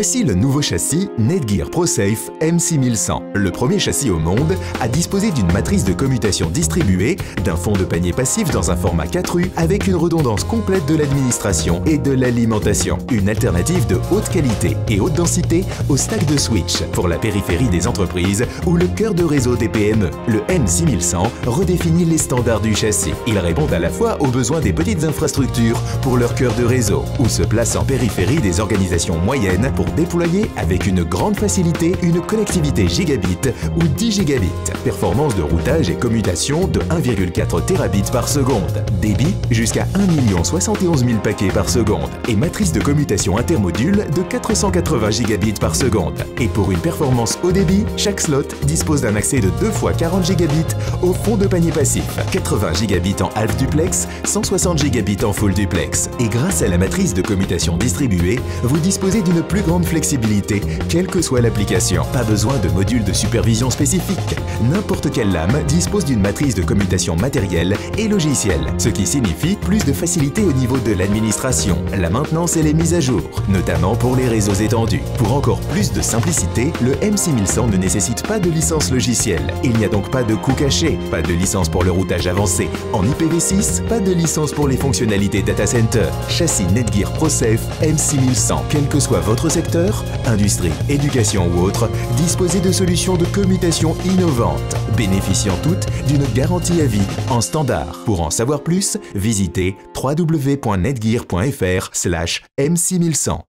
Voici le nouveau châssis Netgear ProSafe M6100, le premier châssis au monde à disposer d'une matrice de commutation distribuée, d'un fond de panier passif dans un format 4U avec une redondance complète de l'administration et de l'alimentation. Une alternative de haute qualité et haute densité au stack de switch pour la périphérie des entreprises ou le cœur de réseau des PME. Le M6100 redéfinit les standards du châssis. Il répond à la fois aux besoins des petites infrastructures pour leur cœur de réseau ou se place en périphérie des organisations moyennes pour déployer avec une grande facilité une connectivité gigabit ou 10 gigabits. Performance de routage et commutation de 1,4 terabits par seconde. Débit jusqu'à 1 071 000 paquets par seconde. Et matrice de commutation intermodule de 480 gigabits par seconde. Et pour une performance haut débit, chaque slot dispose d'un accès de 2 fois 40 gigabits au fond de panier passif. 80 gigabits en half duplex, 160 gigabits en full duplex. Et grâce à la matrice de commutation distribuée, vous disposez d'une plus grande flexibilité, quelle que soit l'application. Pas besoin de module de supervision spécifique. N'importe quelle lame dispose d'une matrice de commutation matérielle et logicielle, ce qui signifie plus de facilité au niveau de l'administration, la maintenance et les mises à jour, notamment pour les réseaux étendus. Pour encore plus de simplicité, le M6100 ne nécessite pas de licence logicielle. Il n'y a donc pas de coût caché, pas de licence pour le routage avancé. En IPv6, pas de licence pour les fonctionnalités data center. Châssis Netgear ProSafe M6100, quel que soit votre secteur, industrie, éducation ou autre, disposez de solutions de commutation innovantes, bénéficiant toutes d'une garantie à vie en standard. Pour en savoir plus, visitez www.netgear.fr/M6100.